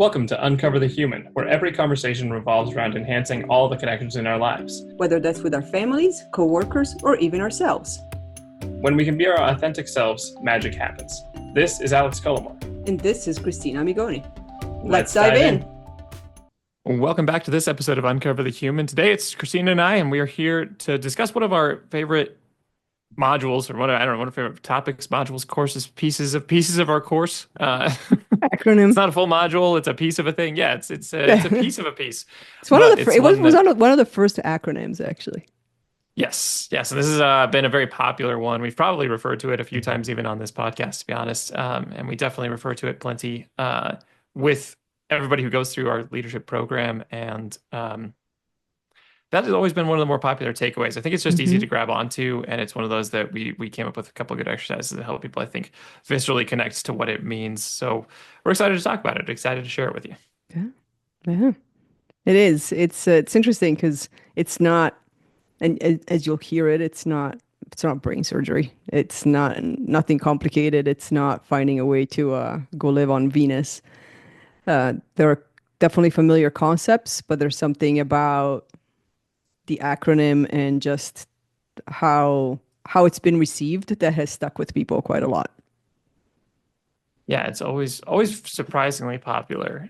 Welcome to Uncover the Human, where every conversation revolves around enhancing all the connections in our lives. Whether that's with our families, co-workers, or even ourselves. When we can be our authentic selves, magic happens. This is Alex Cullimore. And this is Cristina Amigoni. Let's dive in. Welcome back to this episode of Uncover the Human. Today it's Cristina and I, and we are here to discuss one of our favorite modules, or what our favorite topics, modules, courses, pieces of our course. Acronym. It's not a full module; it's a piece of a thing. Yeah, it's a piece of a piece. It's one of the it was one of the first acronyms, actually. Yes. So this has been a very popular one. We've probably referred to it a few times, even on this podcast, to be honest. And we definitely refer to it plenty with everybody who goes through our leadership program, and that has always been one of the more popular takeaways. I think it's just easy to grab onto, and it's one of those that we came up with a couple of good exercises to help people, I think, viscerally connect to what it means. So we're excited to talk about it, excited to share it with you. Yeah. It is. It's interesting because it's not, and as you'll hear it, it's not brain surgery. It's nothing complicated. It's not finding a way to go live on Venus. There are definitely familiar concepts, but there's something about the acronym and just how it's been received that has stuck with people quite a lot. Yeah, it's always surprisingly popular.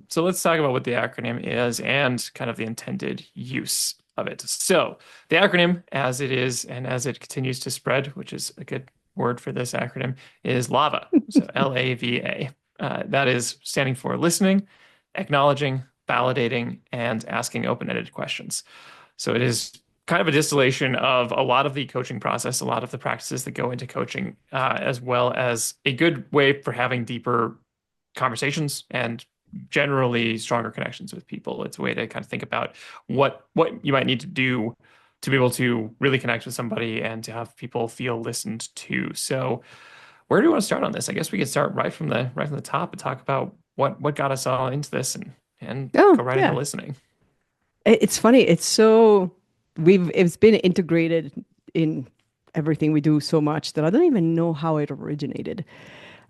So let's talk about what the acronym is and kind of the intended use of it. So the acronym, as it is and as it continues to spread, which is a good word for this acronym, is LAVA. So LAVA. That is standing for listening, acknowledging, validating, and asking open-ended questions. So it is kind of a distillation of a lot of the coaching process, a lot of the practices that go into coaching, as well as a good way for having deeper conversations and generally stronger connections with people. It's a way to kind of think about what you might need to do to be able to really connect with somebody and to have people feel listened to. So where do you want to start on this? I guess we could start right from the top and talk about what got us all into this and go right into listening. It's funny. It's been integrated in everything we do so much that I don't even know how it originated.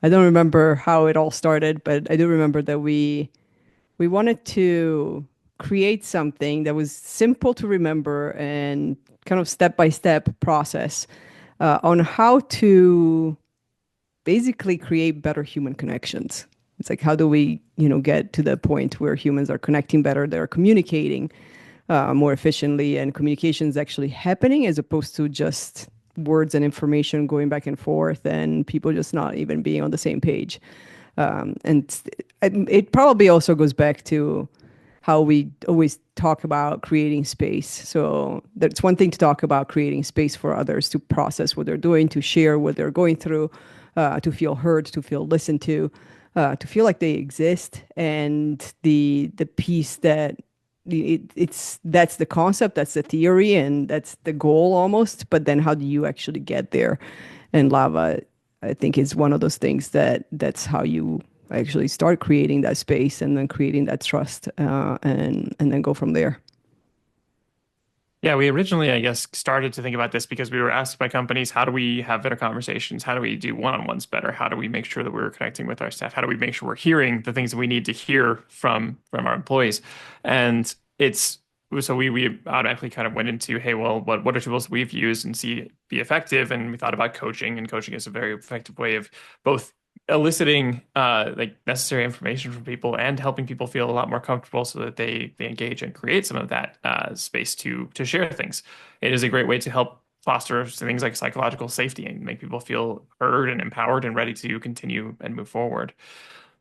I don't remember how it all started, but I do remember that we wanted to create something that was simple to remember and kind of step-by-step process on how to basically create better human connections. It's like, how do we, get to the point where humans are connecting better, they're communicating more efficiently, and communication is actually happening as opposed to just words and information going back and forth and people just not even being on the same page. And it probably also goes back to how we always talk about creating space. So that's one thing to talk about creating space for others to process what they're doing, to share what they're going through, to feel heard, to feel listened to feel like they exist. And the piece that that's the concept, that's the theory, and that's the goal almost. But then how do you actually get there? And Lava, I think, is one of those things that's how you actually start creating that space and then creating that trust, and then go from there. Yeah, we originally, I guess, started to think about this because we were asked by companies, how do we have better conversations? How do we do one-on-ones better? How do we make sure that we're connecting with our staff? How do we make sure we're hearing the things that we need to hear from our employees? And so we automatically kind of went into, hey, well, what are tools we've used and see be effective? And we thought about coaching, and coaching is a very effective way of both eliciting like necessary information from people and helping people feel a lot more comfortable so that they engage and create some of that space to share things. It is a great way to help foster things like psychological safety and make people feel heard and empowered and ready to continue and move forward.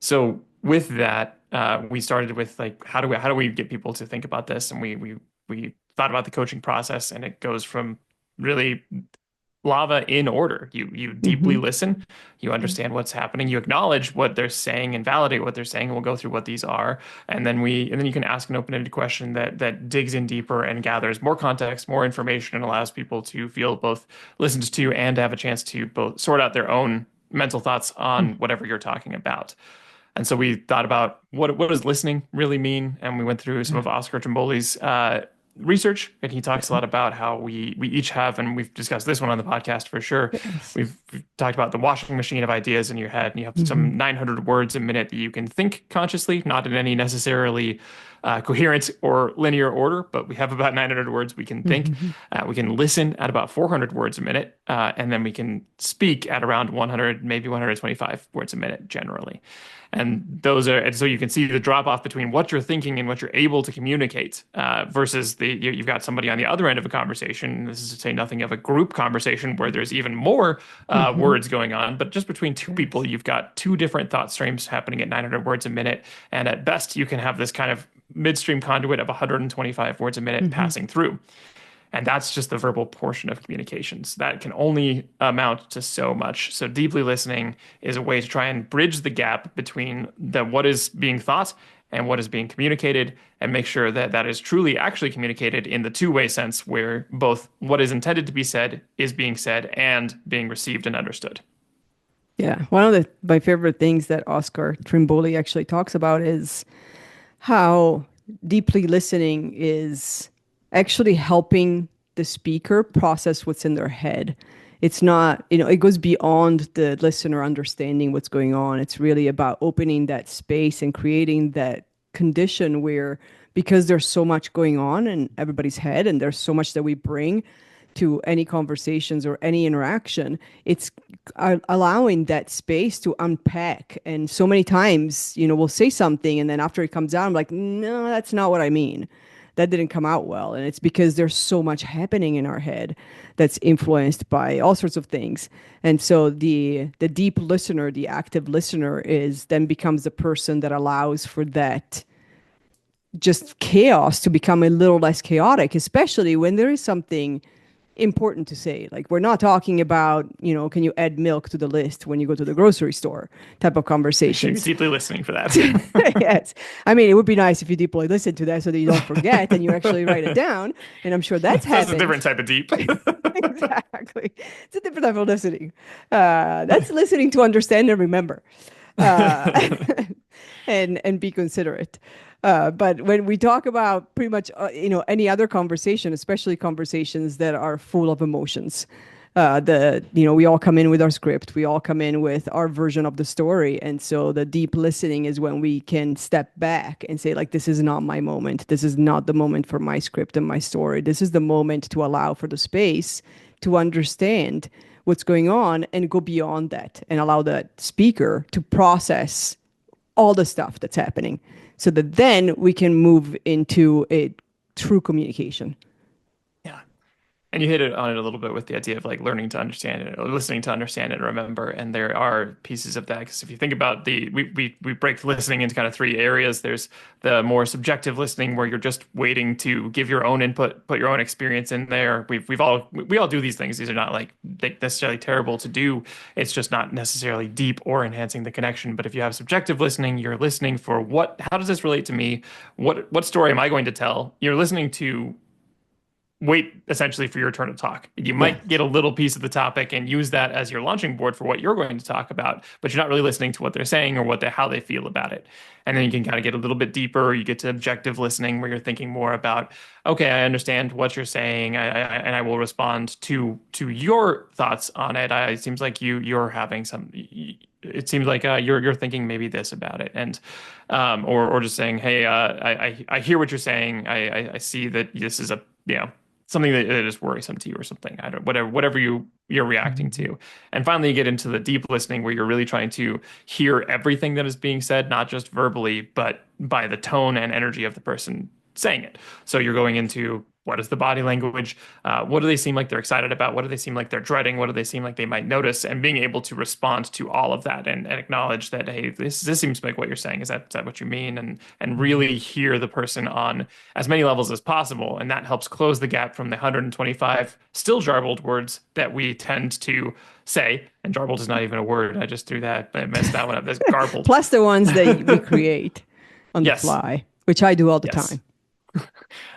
So with that, we started with like, how do we get people to think about this? And we thought about the coaching process, and it goes from really Lava in order. You deeply listen, you understand what's happening, you acknowledge what they're saying and validate what they're saying, and we'll go through what these are. And then you can ask an open-ended question that digs in deeper and gathers more context, more information, and allows people to feel both listened to and have a chance to both sort out their own mental thoughts on whatever you're talking about. And so we thought about what does listening really mean? And we went through some of Oscar Trimboli's research, and he talks a Yeah. lot about how we each have, and we've discussed this one on the podcast for sure. Yes. We've talked about the washing machine of ideas in your head, and you have Hmm. some 900 words a minute that you can think consciously, not in any necessarily coherent or linear order, but we have about 900 words we can think. Hmm. We can listen at about 400 words a minute, and then we can speak at around 100, maybe 125 words a minute generally. And so you can see the drop off between what you're thinking and what you're able to communicate versus you've got somebody on the other end of a conversation. This is to say nothing of a group conversation where there's even more Hmm. words going on, but just between two people, Yes. you've got two different thought streams happening at 900 words a minute. And at best, you can have this kind of midstream conduit of 125 words a minute Hmm. passing through. And that's just the verbal portion of communications. That can only amount to so much. So deeply listening is a way to try and bridge the gap between what is being thought and what is being communicated, and make sure that that is truly actually communicated in the two-way sense where both what is intended to be said is being said and being received and understood. Yeah. One of my favorite things that Oscar Trimboli actually talks about is how deeply listening is actually helping the speaker process what's in their head. It's not, it goes beyond the listener understanding what's going on. It's really about opening that space and creating that condition where, because there's so much going on in everybody's head and there's so much that we bring to any conversations or any interaction, it's allowing that space to unpack. And so many times, we'll say something and then after it comes out, I'm like, no, that's not what I mean. That didn't come out well. And it's because there's so much happening in our head that's influenced by all sorts of things. And so the deep listener, the active listener is then becomes the person that allows for that just chaos to become a little less chaotic, especially when there is something important to say. Like we're not talking about, can you add milk to the list when you go to the grocery store type of You should be conversations. deeply listening for that. Yes. I mean, it would be nice if you deeply listen to that so that you don't forget and you actually write it down. And I'm sure that's That's a different happened. type of deep. Exactly. It's a different type of listening. That's listening to understand and remember. Uh, and be considerate. But when we talk about pretty much any other conversation, especially conversations that are full of emotions, we all come in with our script, we all come in with our version of the story, and so the deep listening is when we can step back and say like, this is not my moment, this is not the moment for my script and my story, this is the moment to allow for the space to understand what's going on and go beyond that and allow that speaker to process all the stuff that's happening so that then we can move into a true communication. Yeah. And you hit it on it a little bit with the idea of like learning to understand it or listening to understand and remember. And there are pieces of that. Because if you think about we break listening into kind of three areas. There's the more subjective listening where you're just waiting to give your own input, put your own experience in there. We all do these things. These are not like necessarily terrible to do. It's just not necessarily deep or enhancing the connection. But if you have subjective listening, you're listening for how does this relate to me? What story am I going to tell? You're listening to wait essentially for your turn to talk. You Yeah. might get a little piece of the topic and use that as your launching board for what you're going to talk about, but you're not really listening to what they're saying or how they feel about it. And then you can kind of get a little bit deeper. You get to objective listening where you're thinking more about, okay, I understand what you're saying, and I will respond to your thoughts on it. It seems like you're having some. It seems like you're thinking maybe this about it, and or just saying, hey, I hear what you're saying. I see that this is a something that is worrisome to you or something. I don't whatever you're reacting Mhm. to. And finally you get into the deep listening where you're really trying to hear everything that is being said, not just verbally, but by the tone and energy of the person saying it. So you're going into what is the body language? What do they seem like they're excited about? What do they seem like they're dreading? What do they seem like they might notice? And being able to respond to all of that and acknowledge that, hey, this seems like what you're saying. Is that what you mean? And Mhm. really hear the person on as many levels as possible. And that helps close the gap from the 125 still jarbled words that we tend to say. And jarbled is not even a word. I just threw that, I messed that one up. That's garbled. Plus the ones that we create on the Yes. fly, which I do all the Yes. time.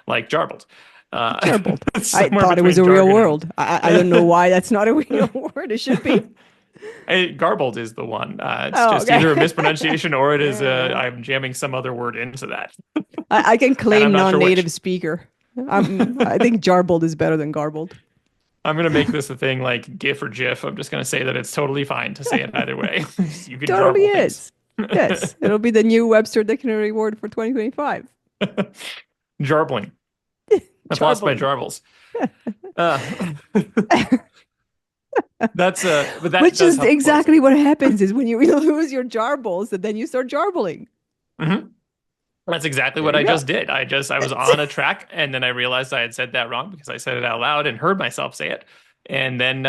Like jarbled. Uh, Jarbled. I somewhere thought it was between a real jargon and world. I don't know why that's not a real word. It should be. garbled is the one. It's Oh, just either a okay. mispronunciation or it is Yeah. I'm jamming some other word into that. I can And I'm claim not sure which. non-native speaker. I think jarbled is better than garbled. I'm gonna make this a thing like GIF or GIF. I'm just gonna say that it's totally fine to say it either way. You can Totally jarble things. is. Yes, it'll be the new Webster Dictionary word for 2025. Jarbling. I've lost my Jarbling. jarbles. Uh, but that Which does is help close exactly it. what happens is when you lose your jarbles, and then you start jarbling. Mhm. That's exactly There what you I go. just did. I was on a track and then I realized I had said that wrong because I said it out loud and heard myself say it. And then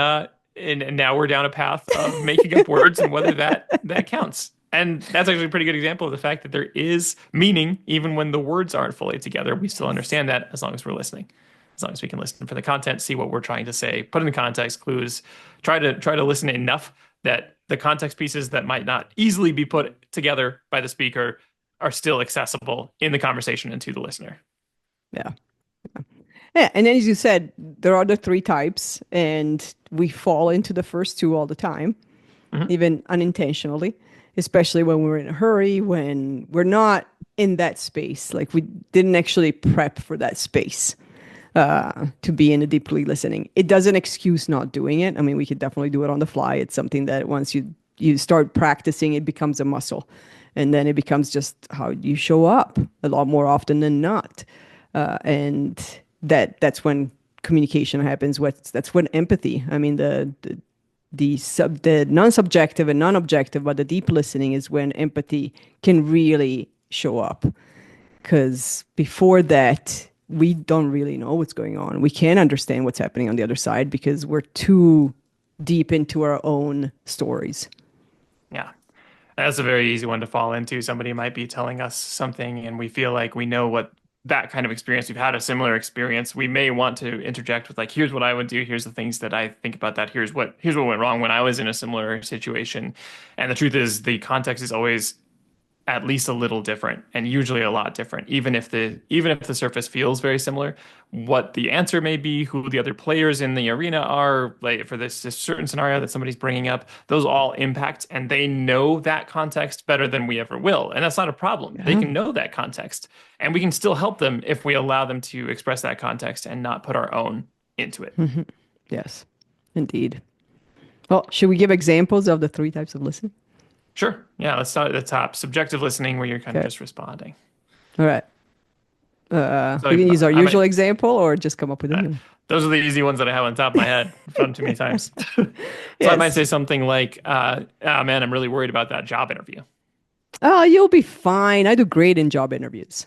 and now we're down a path of making up words and whether that counts. And that's actually a pretty good example of the fact that there is meaning even when the words aren't fully together. We still Yes. understand that as long as we're listening. As long as we can listen for the content, see what we're trying to say, put in the context clues, try to listen enough that the context pieces that might not easily be put together by the speaker are still accessible in the conversation and to the listener. Yeah. Yeah. And then, as you said, there are the three types, and we fall into the first two all the time, Mhm. even unintentionally, especially when we're in a hurry, when we're not in that space. Like we didn't actually prep for that space to be in a deeply listening. It doesn't excuse not doing it. I mean, we could definitely do it on the fly. It's something that once you start practicing, it becomes a muscle, and then it becomes just how you show up a lot more often than not. And that's when communication happens. That's when empathy. I mean, the non-subjective and non-objective, but the deep listening is when empathy can really show up. Because before that, we don't really know what's going on. We can't understand what's happening on the other side because we're too deep into our own stories. Yeah. That's a very easy one to fall into. Somebody might be telling us something and we feel like we know what that kind of experience, we've had a similar experience. We may want to interject with like, here's what I would do, here's the things that I think about that, here's what went wrong when I was in a similar situation. And the truth is the context is always at least a little different and usually a lot different even if the surface feels very similar, what the answer may be, who the other players in the arena are, like for this certain scenario that somebody's bringing up, those all impact and they know that context better than we ever will, and that's not a problem. They Yeah. can know that context and we can still help them if we allow them to express that context and not put our own into it. Yes, indeed. Well, should we give examples of the three types of listening? Sure, yeah, let's start at the top. Subjective listening, where you're kind of Okay. just responding. All right. So We can use our I usual might example or just come up with a Uh, new one. those are the easy ones that I have on top of my head. I've done too many times. So I might Yes. say something like, oh man, I'm really worried about that job interview. Oh, you'll be fine. I do great in job interviews.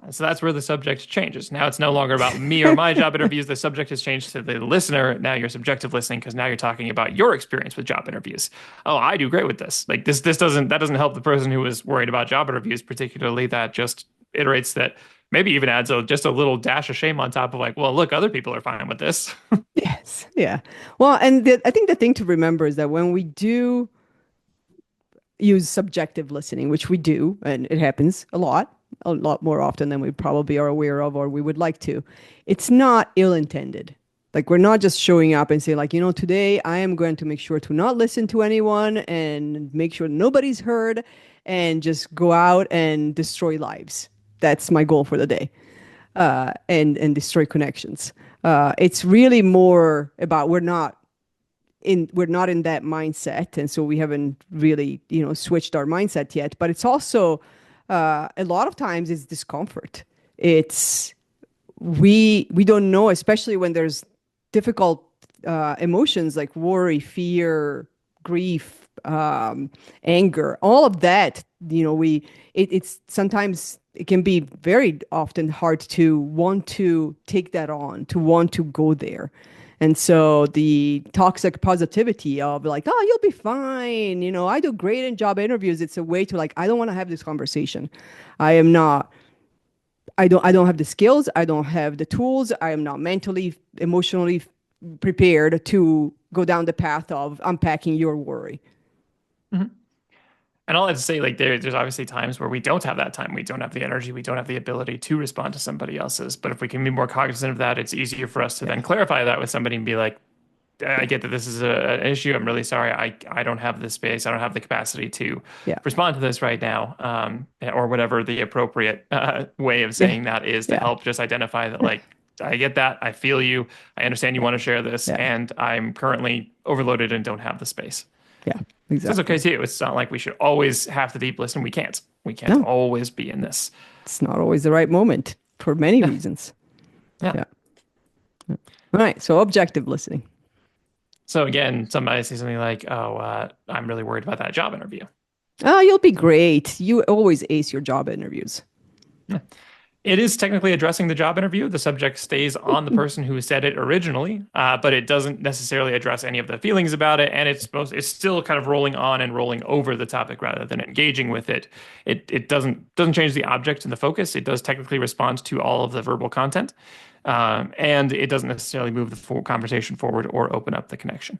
So that's where the subject changes. Now it's no longer about me or my job interviews. The subject has changed to the listener. Now you're subjective listening because now you're talking about your experience with job interviews. Oh, I do great with this. Like this doesn't help the person who was worried about job interviews particularly. That just iterates that, maybe even adds just a little dash of shame on top of like, well, look, other people are fine with this. Yes. Yeah. Well, I think the thing to remember is that when we do use subjective listening, which we do, and it happens a lot more often than we probably are aware of or we would like to, it's not ill intended. Like we're not just showing up and saying, like, today I am going to make sure to not listen to anyone and make sure nobody's heard and just go out and destroy lives. That's my goal for the day. And destroy connections. It's really more about we're not in that mindset, and so we haven't really switched our mindset yet. But it's also a lot of times it's discomfort. It's we don't know, especially when there's difficult emotions like worry, fear, grief, anger, all of that. It's sometimes it can be very often hard to want to take that on, to want to go there. And so the toxic positivity of like, oh, you'll be fine. I do great in job interviews. It's a way to like, I don't want to have this conversation. I am not I don't have the skills, I don't have the tools, I am not mentally, emotionally prepared to go down the path of unpacking your worry. Mhm. And all I have to say, like, there's obviously times where we don't have that time. We don't have the energy. We don't have the ability to respond to somebody else's. But if we can be more cognizant of that, it's easier for us to then Yes. clarify that with somebody and be like, I get that this is an issue. I'm really sorry. I don't have the space. I don't have the capacity to Yeah. respond to this right now, or whatever the appropriate way of Yeah. saying that is to Yeah. help just identify that, like, I get that. I feel you. I understand you Yeah. want to share this, Yeah. and I'm currently overloaded and don't have the space. Yeah. So it's okay Exactly. too. It's not like we should always have to deep listen. We can't. We can't No, always be in this. it's not always the right moment for many Yeah. reasons. Yeah. Yeah. All right. So objective listening. So again, somebody say something like, "Oh, I'm really worried about that job interview." Oh, you'll be great. You always ace your job interviews. Yeah. It is technically addressing the job interview. The subject stays on the person who said it originally, but it doesn't necessarily address any of the feelings about it, and it's still kind of rolling on and rolling over the topic rather than engaging with it. It doesn't change the object and the focus. It does technically respond to all of the verbal content, and it doesn't necessarily move the full conversation forward or open up the connection.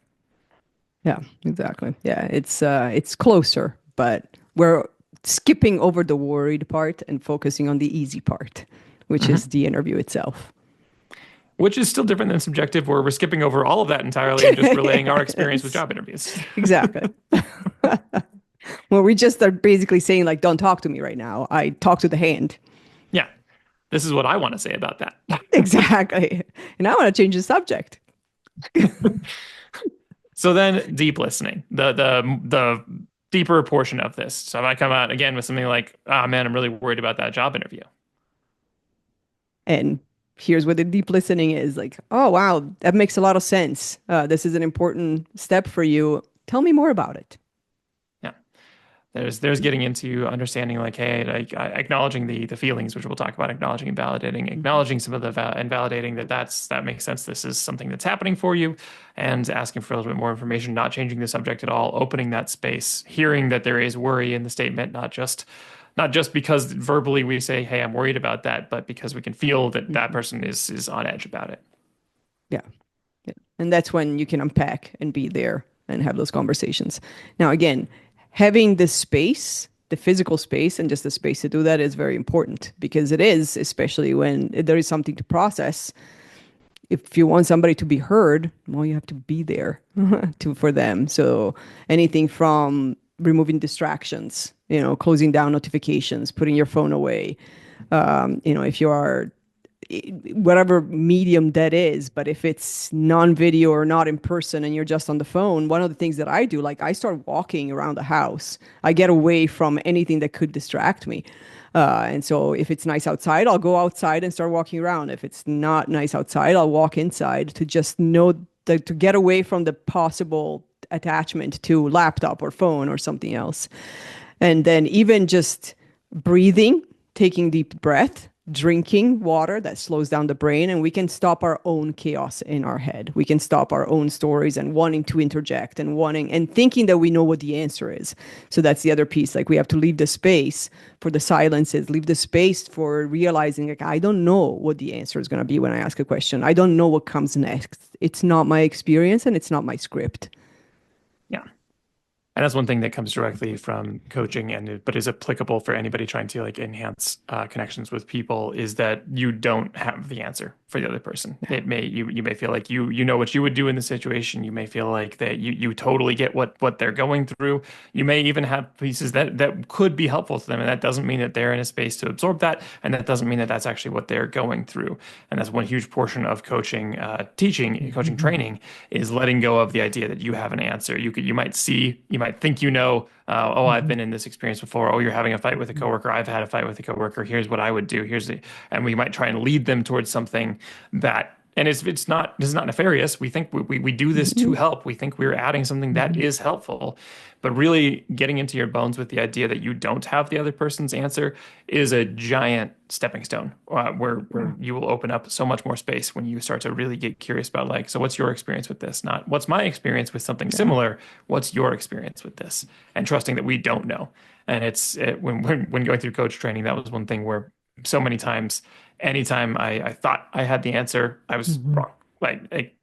Yeah, exactly. Yeah, it's closer, but we're skipping over the worried part and focusing on the easy part, which is Mhm. the interview itself. Which is still different than subjective, where we're skipping over all of that entirely and just relaying our experience with Yes, job interviews. exactly. Well, we just are basically saying like, don't talk to me right now. I talk to the hand. Yeah, this is what I want to say about that. Exactly. And I want to change the subject. So then deep listening, the deeper portion of this. So if I come out again with something like, "Ah, man, I'm really worried about that job interview." And here's what the deep listening is like, oh, wow, that makes a lot of sense. This is an important step for you. Tell me more about it. Yeah. There's getting into understanding like, hey, like acknowledging the feelings, which we'll talk about, acknowledging and validating, Mhm. acknowledging some of the and validating that makes sense. This is something that's happening for you, and asking for a little bit more information, not changing the subject at all, opening that space, hearing that there is worry in the statement, not just because verbally we say, hey, I'm worried about that, but because we can feel that that Mhm. person is on edge about it. Yeah. Yeah. And that's when you can unpack and be there and have those conversations. Now, again, having the space, the physical space, and just the space to do that is very important because it is, especially when there is something to process. If you want somebody to be heard, well, you have to be there to for them. So anything from removing distractions, closing down notifications, putting your phone away. If you are whatever medium that is, but if it's non-video or not in person and you're just on the phone, one of the things that I do, like I start walking around the house. I get away from anything that could distract me. And so if it's nice outside, I'll go outside and start walking around. If it's not nice outside, I'll walk inside to just know that to get away from the possible attachment to laptop or phone or something else. And then even just breathing, taking deep breath, drinking water that slows down the brain, and we can stop our own chaos in our head. We can stop our own stories and wanting to interject and wanting and thinking that we know what the answer is. So that's the other piece. Like we have to leave the space for the silences, leave the space for realizing like I don't know what the answer is going to be when I ask a question. I don't know what comes next. It's not my experience and it's not my script. Yeah. And that's one thing that comes directly from coaching but is applicable for anybody trying to like enhance connections with people is that you don't have the answer for the other person. Yeah. You may feel like you know what you would do in the situation. You may feel like that you totally get what they're going through. You may even have pieces that could be helpful to them, and that doesn't mean that they're in a space to absorb that, and that doesn't mean that that's actually what they're going through. And that's one huge portion of coaching, coaching Mhm. training is letting go of the idea that you have an answer. You might think oh, I've Mhm. been in this experience before. Oh, you're having a fight with a coworker. I've had a fight with a coworker. Here's what I would do. And we might try and lead them towards something that, and this is not nefarious. We think we do this to Mhm. help. We think we're adding something that Mhm. is helpful, but really getting into your bones with the idea that you don't have the other person's answer is a giant stepping stone, where Yeah. you will open up so much more space when you start to really get curious about like, so what's your experience with this? Not what's my experience with something Yeah. similar. What's your experience with this? And trusting that we don't know. And when going through coach training, that was one thing where so many times, anytime I thought I had the answer, I was Mhm. wrong. Like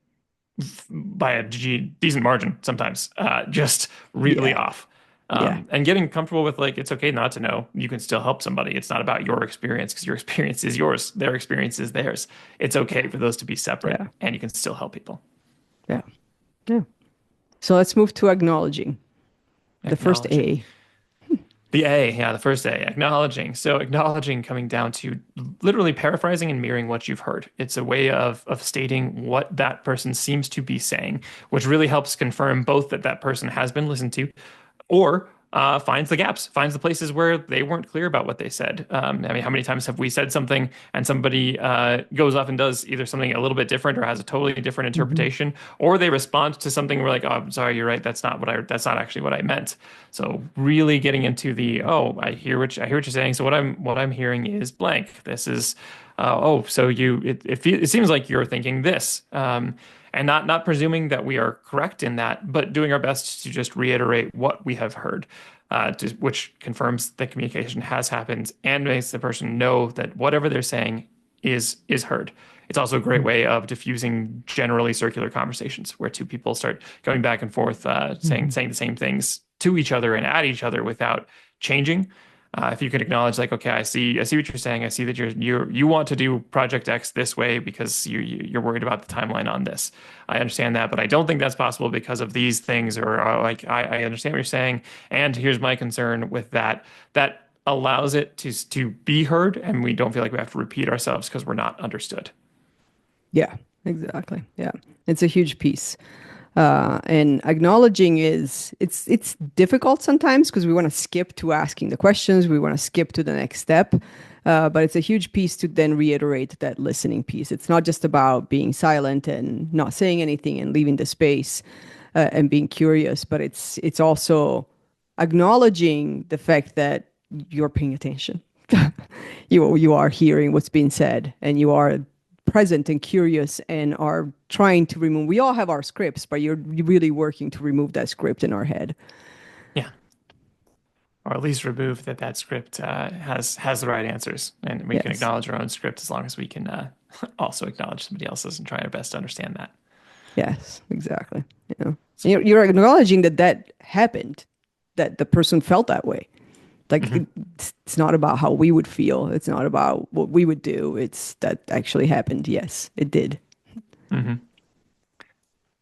by a decent margin sometimes, just really Yeah. off. Yeah. And getting comfortable with like it's okay not to know. You can still help somebody. It's not about your experience because your experience is yours. Their experience is theirs. It's okay for those to be separate, Yeah. and you can still help people. Yeah. Yeah. So let's move to acknowledging, the first Acknowledging. A. The A, yeah, the first A, acknowledging. So acknowledging coming down to literally paraphrasing and mirroring what you've heard. It's a way of stating what that person seems to be saying, which really helps confirm both that that person has been listened to, or finds the gaps, finds the places where they weren't clear about what they said. I mean, how many times have we said something and somebody goes off and does either something a little bit different or has a totally different Mhm. interpretation, or they respond to something we're like, oh, I'm sorry, you're right. That's not actually what I meant. So really getting into the, oh, I hear what you're saying. So what I'm hearing is blank. This is, so it seems like you're thinking this. And not presuming that we are correct in that, but doing our best to just reiterate what we have heard, which confirms that communication has happened and makes the person know that whatever they're saying is heard. It's also a great way of diffusing generally circular conversations where two people start going back and forth, Mhm. saying the same things to each other and at each other without changing. If you can acknowledge, like, okay, I see what you're saying. I see that you want to do Project X this way because you're worried about the timeline on this. I understand that, but I don't think that's possible because of these things. Or like, I understand what you're saying, and here's my concern with that. That allows it to be heard, and we don't feel like we have to repeat ourselves because we're not understood. Yeah, exactly. Yeah. It's a huge piece. And acknowledging it's difficult sometimes because we want to skip to asking the questions, we want to skip to the next step. But it's a huge piece to then reiterate that listening piece. It's not just about being silent and not saying anything and leaving the space and being curious, but it's also acknowledging the fact that you're paying attention. You are hearing what's being said and you are present and curious and are trying to remove. We all have our scripts, but you're really working to remove that script in our head. Yeah, or at least remove that script has the right answers, and we can Yes. acknowledge our own script as long as we can also acknowledge somebody else's and try our best to understand that. Yes, exactly. You know, and you're acknowledging that that happened, that the person felt that way. Like Mhm. it's not about how we would feel. It's not about what we would do. It's that actually happened. Yes, it did. Mhm.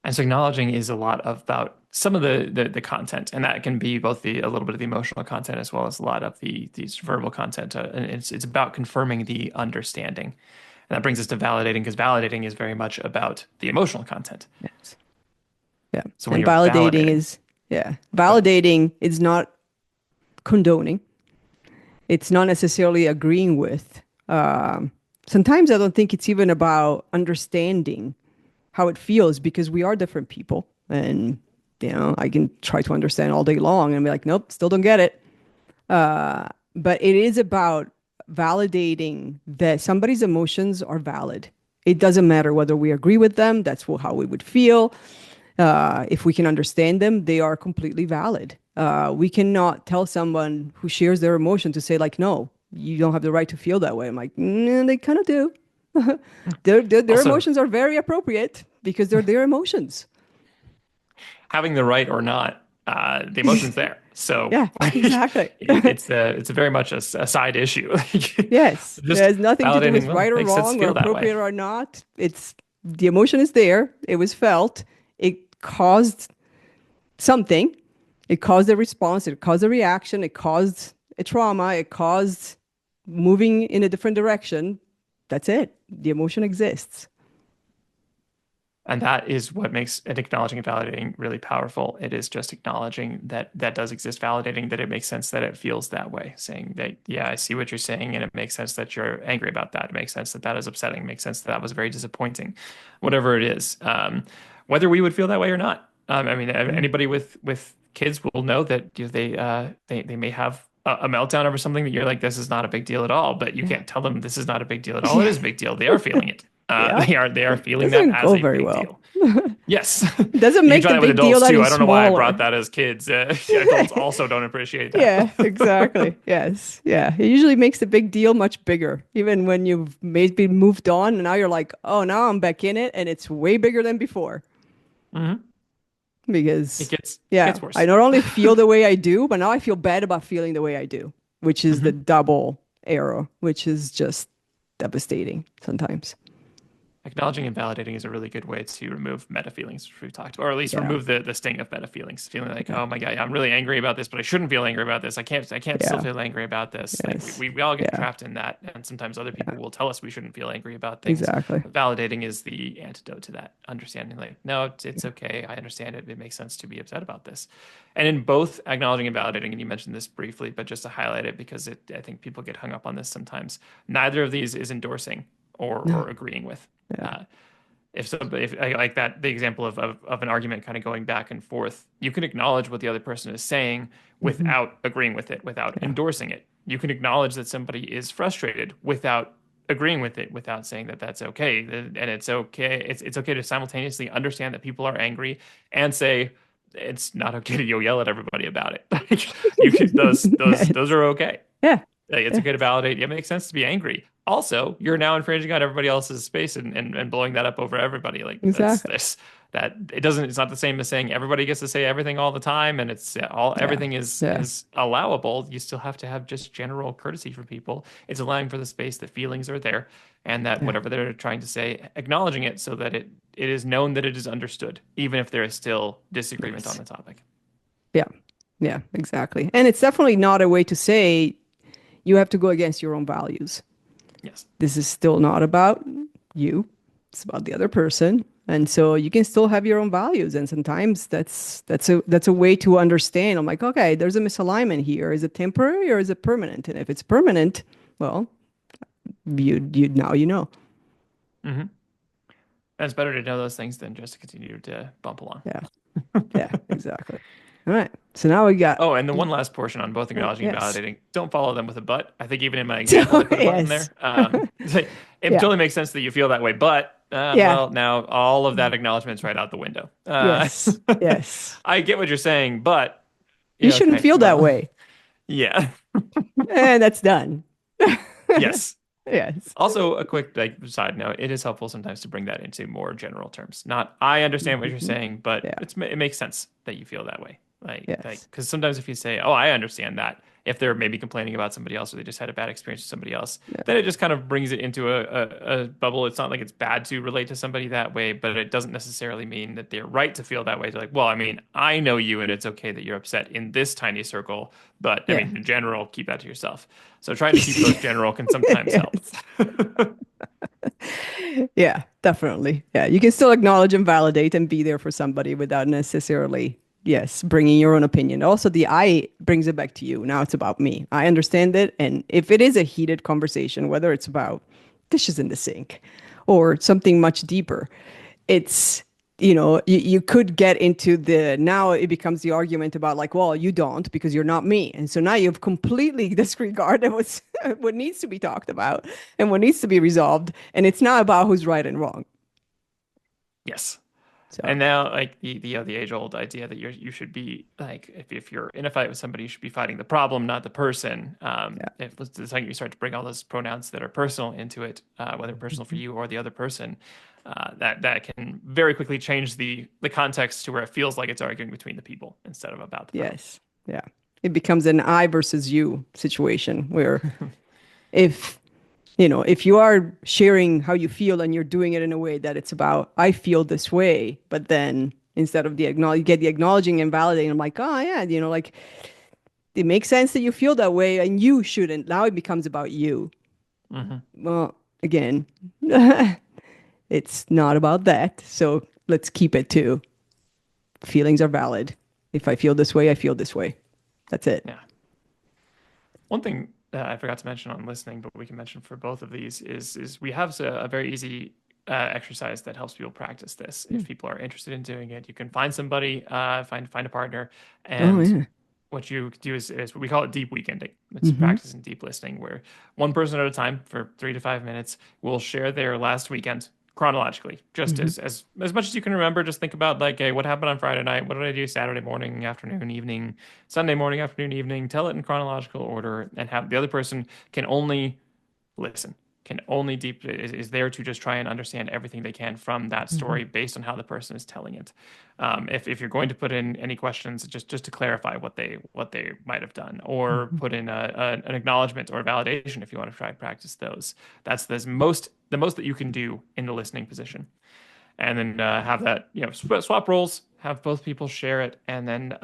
And so acknowledging is a lot about some of the content, and that can be both the a little bit of the emotional content as well as a lot of these verbal content. And it's about confirming the understanding, and that brings us to validating because validating is very much about the emotional content. Yes. Yeah. So when And you're validating validating, is, yeah, go ahead. validating is not condoning. It's not necessarily agreeing with. Sometimes I don't think it's even about understanding how it feels because we are different people. And, I can try to understand all day long and be like, nope, still don't get it. But it is about validating that somebody's emotions are valid. It doesn't matter whether we agree with them, that's how we would feel. If we can understand them, they are completely valid. We cannot tell someone who shares their emotion to say, like, no, you don't have the right to feel that way. I'm like, they kind of do. Their Also, emotions are very appropriate because they're their emotions. having the right or not, the emotion's there. So Yeah, exactly. it's a very much a side issue. Yes, it Just has nothing to do validating, with well, right or makes sense to wrong or feel that way. appropriate or not. It's the emotion is there. It was felt. It caused something. It caused a response. It caused a reaction. It caused a trauma. It caused moving in a different direction. That's it. The emotion exists. And that is what makes it acknowledging and validating really powerful. It is just acknowledging that that does exist, validating that it makes sense that it feels that way, saying that, yeah, I see what you're saying, and it makes sense that you're angry about that. It makes sense that that is upsetting. It makes sense that that was very disappointing, whatever it is. Whether we would feel that way or not. I mean, Yeah. anybody with kids will know that they may have a meltdown over something that you're like, this is not a big deal at all, but you Yeah. can't tell them this is not a big deal at all. It is a big deal. They are feeling it. Yeah. They are feeling that Doesn't as go a very big well. deal. Yes. Doesn't You can make try the that with big deal adults too. any I don't know why I brought smaller. that as kids. Adults also don't appreciate that. Yeah, exactly. Yes. Yeah. It usually makes the big deal much bigger, even when you've maybe moved on and now you're like, oh, now I'm back in it and it's way bigger than before. Hmm. Because, It yeah, gets I worse. not only feel the way I do, but now I feel bad about feeling the way I do, which is the Hmm. double arrow, which is just devastating sometimes. Acknowledging and validating is a really good way to remove meta feelings, which we've talked about, or at least Yeah. remove the sting of meta feelings. Feeling like, Yeah. oh my God, yeah, I'm really angry about this, but I shouldn't feel angry about this. I can't still Yeah. feel angry about this. Like Yes. we all get Yeah. trapped in that. And sometimes other Yeah. people will tell us we shouldn't feel angry about things. Exactly. But validating is the antidote to that. Understanding like, no, it's okay. I understand it. It makes sense to be upset about this. And in both acknowledging and validating, and you mentioned this briefly, but just to highlight it because I think people get hung up on this sometimes. Neither of these is endorsing or No. agreeing with. Yeah. Uh, if somebody, if I like that, the example of an argument kind of going back and forth, you can acknowledge what the other person is saying Hmm. without agreeing with it, without Yeah. endorsing it. You can acknowledge that somebody is frustrated without agreeing with it, without saying that that's okay. And it's okay. It's okay to simultaneously understand that people are angry and say it's not okay to yell at everybody about it. Like you can, those Yes. are okay. Yeah. Like, it's Yeah. okay to validate. It makes sense to be angry. Also, you're now infringing on everybody else's space and blowing that up over everybody. Like that's Exactly. this that it doesn't. It's not the same as saying everybody gets to say everything all the time, and it's all Yeah. everything is Yeah. is allowable. You still have to have just general courtesy for people. It's allowing for the space that feelings are there, and that Yeah. whatever they're trying to say, acknowledging it so that it is known that it is understood, even if there is still disagreement on Yes. the topic. Yeah. Yeah. Exactly. And it's definitely not a way to say you have to go against your own values. Yes. This is still not about you. It's about the other person. And so you can still have your own values. And sometimes that's a way to understand. I'm like, okay, there's a misalignment here. Is it temporary or is it permanent? And if it's permanent, well, you now you know. Hmm. And it's better to know those things than just to continue to bump along. Yeah. Yeah, exactly. All right. So now we got Oh, and the one last portion on both acknowledging and yes. validating, don't follow them with a but. I think even in my example, So I put a but in yes. there. It Yeah. totally makes sense that you feel that way, but Yeah. well, now all of that acknowledgement is right out the window. Yes. Yes. I get what you're saying, but You yeah, shouldn't okay, feel that well, way. yeah, And that's done. yes. Yes. Also, a quick like side note, it is helpful sometimes to bring that into more general terms. Not, I understand what you're Mhm. saying, but Yeah. it makes sense that you feel that way. Yes. Because sometimes if you say, "Oh, I understand that," if they're maybe complaining about somebody else or they just had a bad experience with somebody else, then Yeah. it just kind of brings it into a bubble. It's not like it's bad to relate to somebody that way, but it doesn't necessarily mean that they're right to feel that way. They're like, well, I mean, I know you and it's okay that you're upset in this tiny circle, but I Yeah. mean, in general, keep that to yourself. So trying to keep those general can sometimes help. Yes. Yeah, definitely. Yeah, you can still acknowledge and validate and be there for somebody without necessarily, yes, bringing your own opinion. Also, the I brings it back to you. Now it's about me. I understand it. And if it is a heated conversation, whether it's about dishes in the sink or something much deeper, it's, you could get into now it becomes the argument about like, well, you don't because you're not me. And so now you've completely disregarded what needs to be talked about and what needs to be resolved. And it's not about who's right and wrong. Yes. So, And now, like the age old idea that you should be like if you're in a fight with somebody, you should be fighting the problem, not the person. yeah. If the second you start to bring all those pronouns that are personal into it, whether personal for Mhm. you or the other person, that can very quickly change the context to where it feels like it's arguing between the people instead of about the problem. Yes. Yeah. It becomes an I versus you situation where if if you are sharing how you feel and you're doing it in a way that it's about, I feel this way, but then instead of you get the acknowledging and validating, I'm like, oh, yeah, like it makes sense that you feel that way and you shouldn't. Now it becomes about you. Hmm. Well, again, it's not about that. So let's keep it to feelings are valid. If I feel this way, I feel this way. That's it. Yeah. One thing I forgot to mention on listening, but we can mention for both of these is we have a very easy exercise that helps people practice this. If Mm. people are interested in doing it, you can find somebody, find a partner, Oh, and yeah. what you do is we call it deep weekending. It's Hmm. practice in deep listening, where one person at a time for 3 to 5 minutes will share their last weekend chronologically, just Hmm. as much as you can remember. Just think about like, hey, what happened on Friday night? What did I do Saturday morning, afternoon, evening, Sunday morning, afternoon, evening? Tell it in chronological order, and have the other person can only listen, can only is there to just try and understand everything they can from that Hmm. story based on how the person is telling it. If you're going to put in any questions, just to clarify what they might have done, or Hmm. put in an acknowledgement or a validation if you want to try and practice those. That's the most most that you can do in the listening position, and then have that, swap roles, have both people share it, and then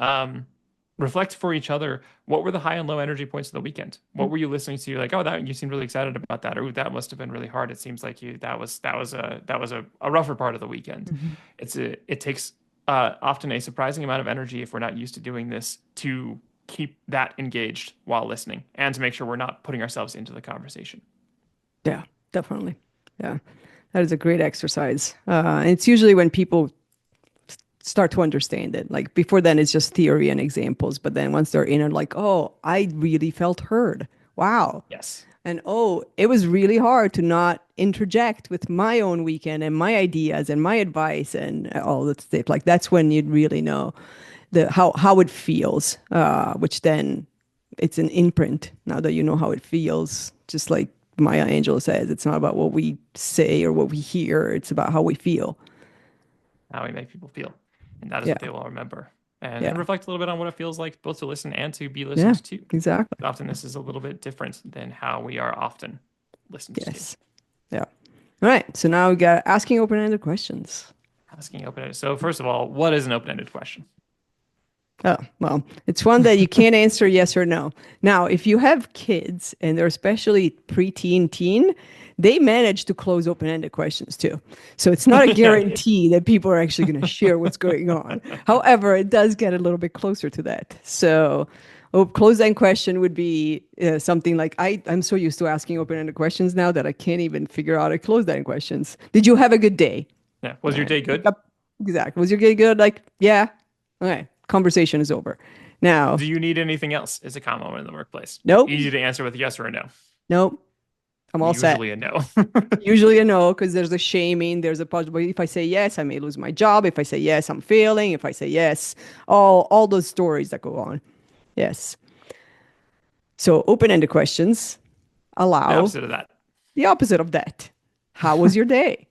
reflect for each other. What were the high and low energy points of the weekend? What were you listening to? Like, oh, that you seemed really excited about that, or "Ooh, that must have been really hard. It seems like you that was a rougher part of the weekend." Mhm. It takes often a surprising amount of energy if we're not used to doing this to keep that engaged while listening and to make sure we're not putting ourselves into the conversation. Yeah, definitely. Yeah, that is a great exercise. And it's usually when people start to understand it. Like before then, it's just theory and examples. But then once they're in it, like, oh, I really felt heard. Wow. Yes. And oh, it was really hard to not interject with my own weekend and my ideas and my advice and all that stuff. Like that's when you'd really know the how it feels. Which then it's an imprint. Now that you know how it feels, just like Maya Angelou says, it's not about what we say or what we hear. It's about how we feel. How we make people feel. And that is Yeah. what they will remember. And Yeah. reflect a little bit on what it feels like both to listen and to be Yeah. listened to. Exactly. Often this is a little bit different than how we are often listened to. Yes. Yeah. All right. So now we got asking open-ended questions. Asking open-ended. So first of all, what is an open-ended question? Oh, well, it's one that you can't answer yes or no. Now, if you have kids and they're especially preteen, teen, they manage to close open-ended questions too. So it's not a guarantee that people are actually going to share what's going on. However, it does get a little bit closer to that. So, closed-end question would be something like I'm so used to asking open-ended questions now that I can't even figure out a closed-end questions. Did you have a good day? Yeah. All Was your right. day Pick good? up. Exactly. Was your day good? Like, yeah. Okay. Conversation is over. Now, Do you need anything else? Is a common one in the workplace. nope, Easy to answer with yes or a no. nope. I'm all set. Usually a no. Usually a no, because there's a shaming. There's a possibility. If I say yes, I may lose my job. If I say yes, I'm failing. If I say yes, all those stories that go on. Yes. So open-ended questions The allow opposite of that. the opposite of that. How was your day?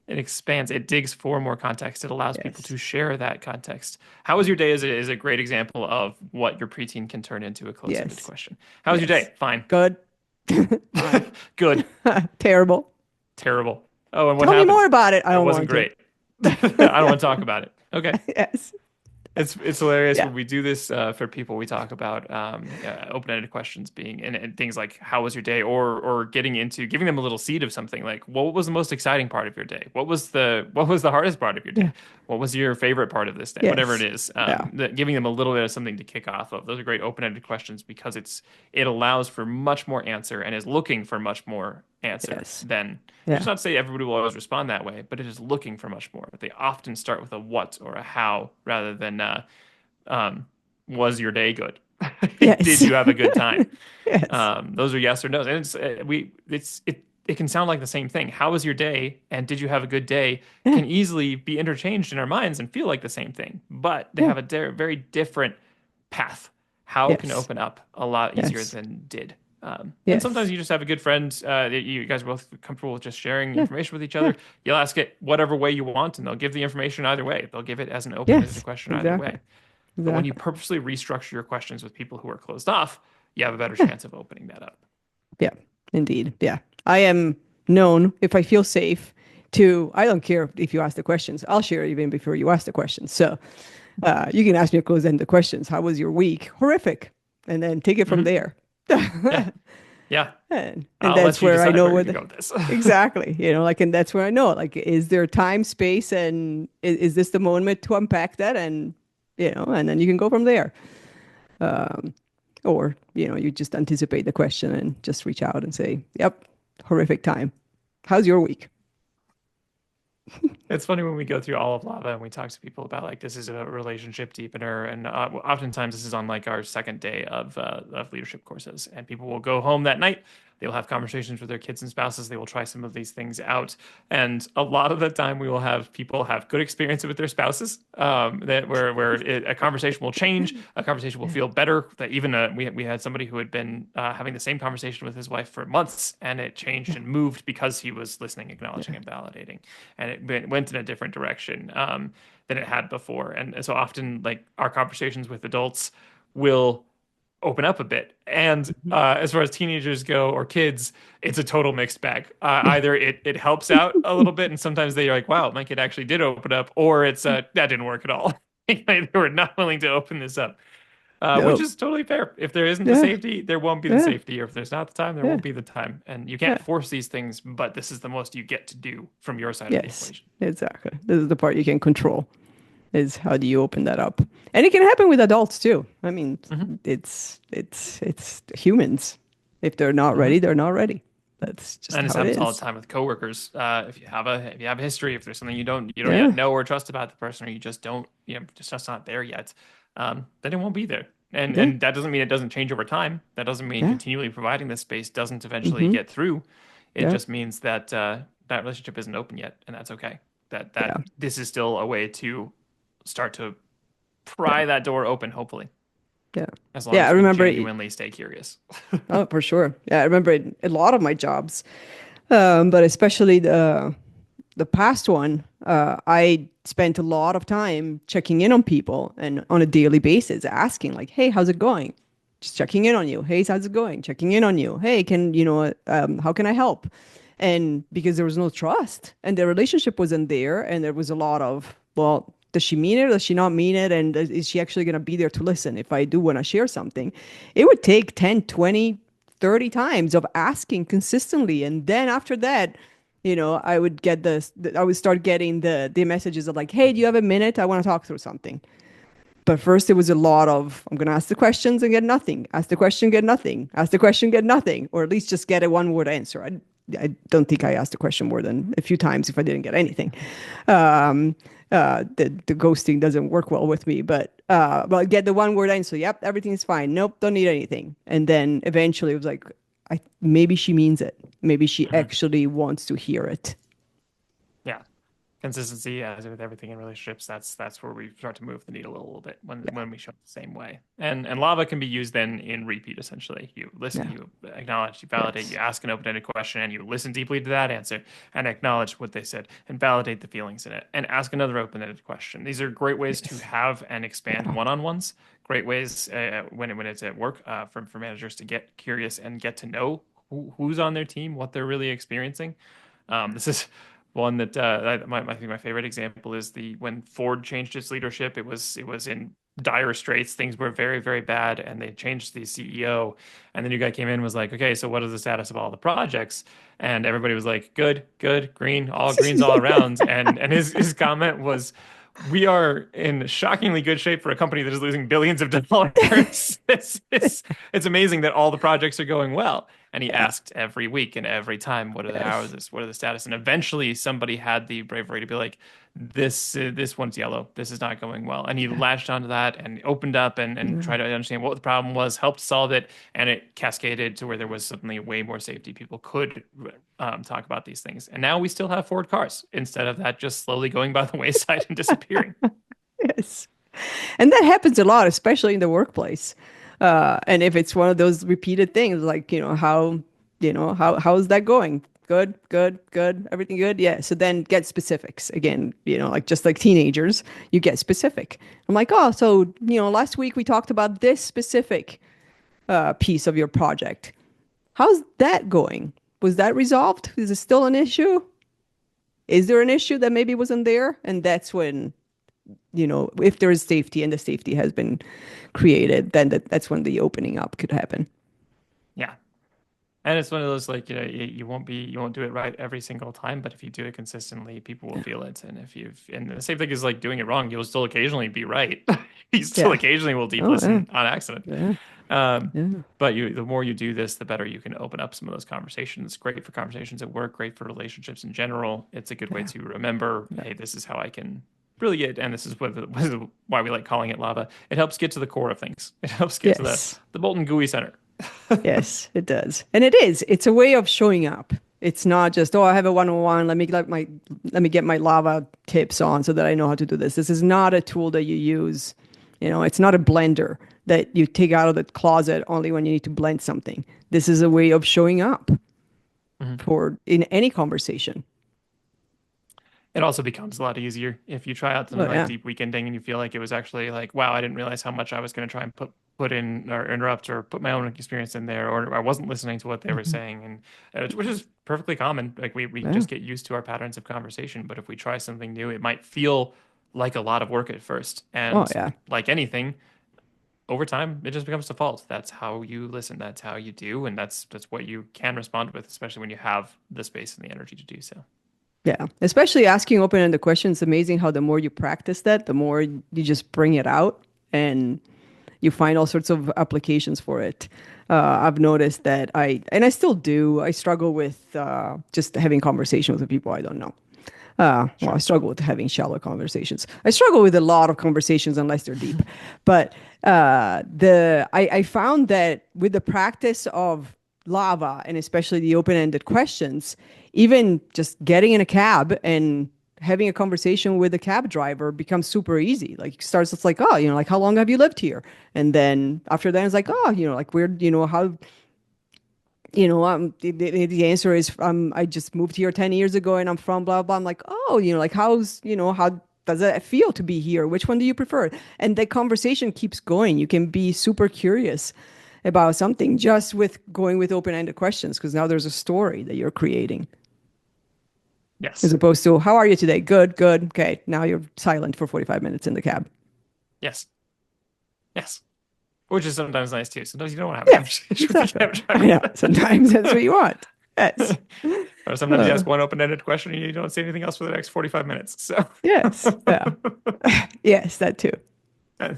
It expands, it digs for more context. It allows people Yes. to share that context. How was your day is a great example of what your preteen can turn into a close-ended Yes. question. How was your Yes. day? Fine. Good. Fine. Good. Terrible. Terrible. Oh, and what Tell me more happened? about it. I It don't wasn't want to. great. I don't want to talk about it. Okay. Yes. It's hilarious Yeah. when we do this for people. We talk about open-ended questions being and things like how was your day, or getting into giving them a little seed of something like what was the most exciting part of your day? What was the hardest part of your Yeah. day? What was your favorite part of this day? Whatever it Yes. is, Yeah. giving them a little bit of something to kick off of. Those are great open-ended questions because it allows for much more answer and is looking for much more answer Yes. than. It's Yeah. not to say everybody will always respond that way, but it is looking for much more. They often start with a what or a how rather than um, was your day good? Did Yes. you have a good time? Yes. Those are yes or no's, and it can sound like the same thing. How was your day? And did you have a good day? Yeah. Can easily be interchanged in our minds and feel like the same thing, but they Yeah. have a very different path. How can Yes. open up a lot easier Yes. than did. And sometimes Yes. you just have a good friend that you guys are both comfortable with just sharing Yeah. information with each Yeah. other. You'll ask it whatever way you want, and they'll give the information either way. They'll give it as an open-ended Yes. question either Exactly. way. But when you Exactly. purposely restructure your questions with people who are closed off, you have a better chance of opening that up. Yeah. Indeed. Yeah. I am known if I feel safe to, I don't care if you ask the questions. I'll share even before you ask the questions. So you can ask me a close-ended questions. How was your week? Horrific. And then take it from Hmm. there. Yeah. Yeah. And I'll that's let you where I decide know where you're where going the to go with this. exactly, like, and that's where I know, like, is there time, space, and is this the moment to unpack that? And, and then you can go from there. Or, you just anticipate the question and just reach out and say, yep, horrific time. How's your week? It's funny when we go through all of lava and we talk to people about like this is a relationship deepener, and oftentimes this is on like our second day of leadership courses, and people will go home that night. They will have conversations with their kids and spouses. They will try some of these things out, and a lot of the time we will have people have good experiences with their spouses. That where a conversation will change, a conversation will Yeah. feel better. That even we had somebody who had been having the same conversation with his wife for months, and it changed Yeah. and moved because he was listening, acknowledging, Yeah. and validating, and it went in a different direction than it had before. And so often, like our conversations with adults will open up a bit. And Mhm. as far as teenagers go or kids, it's a total mixed bag. Either it helps out a little bit, and sometimes they're like, "Wow, my kid actually did open up," or it's that didn't work at all. They were not willing to open this up, which No. is totally fair. If there isn't the Yeah. safety, there won't be the Yeah. safety, or if there's not the time, there Yeah. won't be the time. And you can't Yeah. force these things, but this is the most you get to do from your side of the Yes. equation. Exactly. This is the part you can control. Is how do you open that up? And it can happen with adults too. I mean, Hmm. it's humans. If they're not ready, Hmm. they're not ready. That's just And this how it happens all the is. time with coworkers. If you have a history, if there's something you don't yet Yeah. know or trust about the person, or you just don't just not there yet, then it won't be there. Yeah. And that doesn't mean it doesn't change over time. That doesn't mean Yeah. continually providing this space doesn't eventually Mm-hmm. get through. It Yeah. just means that that relationship isn't open yet, and that's okay. That Yeah. this is still a way to start to Yeah. pry that door open, hopefully, Yeah. as long Yeah. I as we remember. genuinely stay curious. Oh, for sure. Yeah, I remember a lot of my jobs, but especially the past one, I spent a lot of time checking in on people and on a daily basis, asking like, "Hey, how's it going?" Just checking in on you. Hey, how's it going? Checking in on you. Hey, how can I help? And because there was no trust and the relationship wasn't there, and there was a lot of, well, does she mean it? Does she not mean it? And is she actually going to be there to listen if I do want to share something? It would take 10, 20, 30 times of asking consistently. And then after that, I would get I would start getting the messages of like, hey, do you have a minute? I want to talk through something. But first, it was a lot of, I'm going to ask the questions and get nothing. Ask the question, get nothing. Ask the question, get nothing. Or at least just get a one word answer. I don't think I asked the question more than a few times if I didn't get anything. Um, the ghosting doesn't work well with me, but get the one word answer. Yep, everything is fine. Nope, don't need anything. And then eventually it was like, maybe she means it. Maybe she actually wants to hear it. Yeah. Consistency, as with everything in relationships, that's where we start to move the needle a little bit Yeah, when we show up the same way. And lava can be used then in repeat essentially. You listen, yeah, you acknowledge, you validate, you yes, ask an open-ended question, and you listen deeply to that answer and acknowledge what they said and validate the feelings in it and ask another open-ended question. These are great ways to yes, have and expand yeah, one-on-ones. Great ways when it's at work for managers to get curious and get to know who's on their team, what they're really experiencing. This is one that I think my favorite example is the when Ford changed its leadership. It was in dire straits. Things were very, very bad, and they changed the CEO. And the new guy came in and was like, "Okay, so what is the status of all the projects?" And everybody was like, "Good, good, green, all greens all around." And his comment was, "We are in shockingly good shape for a company that is losing billions of dollars. It's amazing that all the projects are going well." And he yeah, asked every week and every time, how is yes, this? What are the status? And eventually somebody had the bravery to be like, this one's yellow. This is not going well. And he yeah, latched onto that and opened up and yeah, tried to understand what the problem was, helped solve it, and it cascaded to where there was suddenly way more safety. People could talk about these things. And now we still have Ford cars instead of that just slowly going by the wayside and disappearing. yes. And that happens a lot, especially in the workplace. And if it's one of those repeated things, like, how's that going? Good, good, good. Everything good? Yeah. So then get specifics again, like just like teenagers, you get specific. I'm like, oh, so, last week we talked about this specific piece of your project. How's that going? Was that resolved? Is it still an issue? Is there an issue that maybe wasn't there? And that's when, if there is safety and the safety has been created, then that's when the opening up could happen. Yeah. And it's one of those like you won't do it right every single time, but if you do it consistently, people will Yeah. feel it. And the same thing is like doing it wrong, you'll still occasionally be right. You still Yeah. occasionally will deep Oh, yeah. listen on accident. Yeah. Um, Yeah. but the more you do this, the better you can open up some of those conversations. Great for conversations at work, great for relationships in general. It's a good way Yeah. to remember, Yeah. hey, this is how I can really get, and this is why we like calling it lava. It helps get to the core of things. It helps get to Yes. the molten gooey center. Yes, it does. And it is. It's a way of showing up. It's not just, oh, I have a one-on-one. Let me get my lava tips on so that I know how to do this. This is not a tool that you use. It's not a blender that you take out of the closet only when you need to blend something. This is a way of showing up Mhm. for in any conversation. It also becomes a lot easier if you try out Oh something like yeah. deep weekending and you feel like it was actually like, wow, I didn't realize how much I was going to try and put put in or interrupt or put my own experience in there, or I wasn't listening to what they were Mhm. saying, and which is perfectly common. Like we Yeah. just get used to our patterns of conversation, but if we try something new, it might feel like a lot of work at first, Oh and yeah. like anything, over time, it just becomes default. That's how you listen. That's how you do, and that's what you can respond with, especially when you have the space and the energy to do so. Yeah. Especially asking open-ended questions. Amazing how the more you practice that, the more you just bring it out and you find all sorts of applications for it. I've noticed that and I still do, I struggle with just having conversations with people I don't know. Well, I Sure. struggle with having shallow conversations. I struggle with a lot of conversations unless they're deep. But I found that with the practice of lava and especially the open-ended questions, even just getting in a cab and having a conversation with a cab driver becomes super easy. Like it starts, it's like, oh, like how long have you lived here? And then after that, it's like, oh, like where, how the answer is I just moved here 10 years ago and I'm from blah blah. I'm like, oh, like how does it feel to be here? Which one do you prefer? And the conversation keeps going. You can be super curious about something just with going with open-ended questions because now there's a story that you're creating as Yes. opposed to how are you today? Good, good. Okay, now you're silent for 45 minutes in the cab. Yes. Yes. Which is sometimes nice too. Sometimes you don't want to have a Yeah, conversation with the exactly. cab Yeah, driver. sometimes that's what you want. Yes. Or sometimes you Uh, ask one open-ended question and you don't say anything else for the next 45 minutes. So, yes. Yeah. Yes, that too. uh,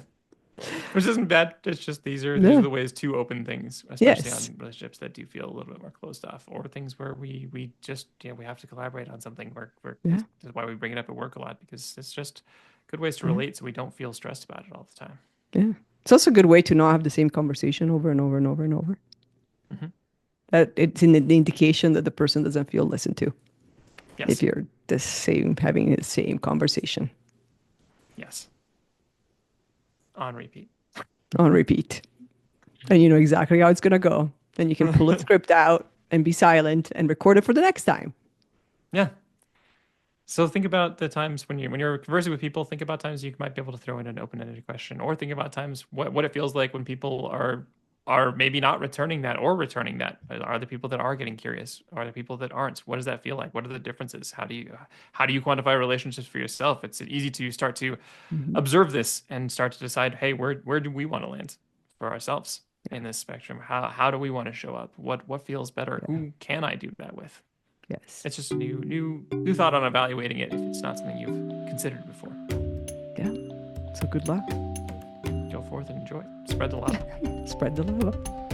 which isn't bad. It's just these are Yeah. the ways to open things, especially Yes. on relationships that do feel a little bit more closed off, or things where we just we have to collaborate on something. Where Yeah. this is why we bring it up at work a lot because it's just good ways to Yeah. relate, so we don't feel stressed about it all the time. Yeah. It's also a good way to not have the same conversation over and over and over and over. Hmm. That it's an indication that the person doesn't feel listened to if Yes. you're the same having the same conversation Yes. On repeat. on repeat. And you know exactly how it's gonna go. Then you can pull a script out and be silent and record it for the next time. Yeah. So think about the times when you're conversing with people, think about times you might be able to throw in an open-ended question, or think about times what it feels like when people are maybe not returning that or returning that. Are the people that are getting curious? Are the people that aren't? What does that feel like? What are the differences? How do you quantify relationships for yourself? It's easy to start to Mhm. observe this and start to decide, hey, where do we want to land for ourselves Yeah. in this spectrum? How do we want to show up? What feels better? Yeah. Who can I do that with? Yes. It's just a new thought on evaluating it if it's not something you've considered before. Yeah. So good luck. Go forth and enjoy. Spread the love. Spread the love.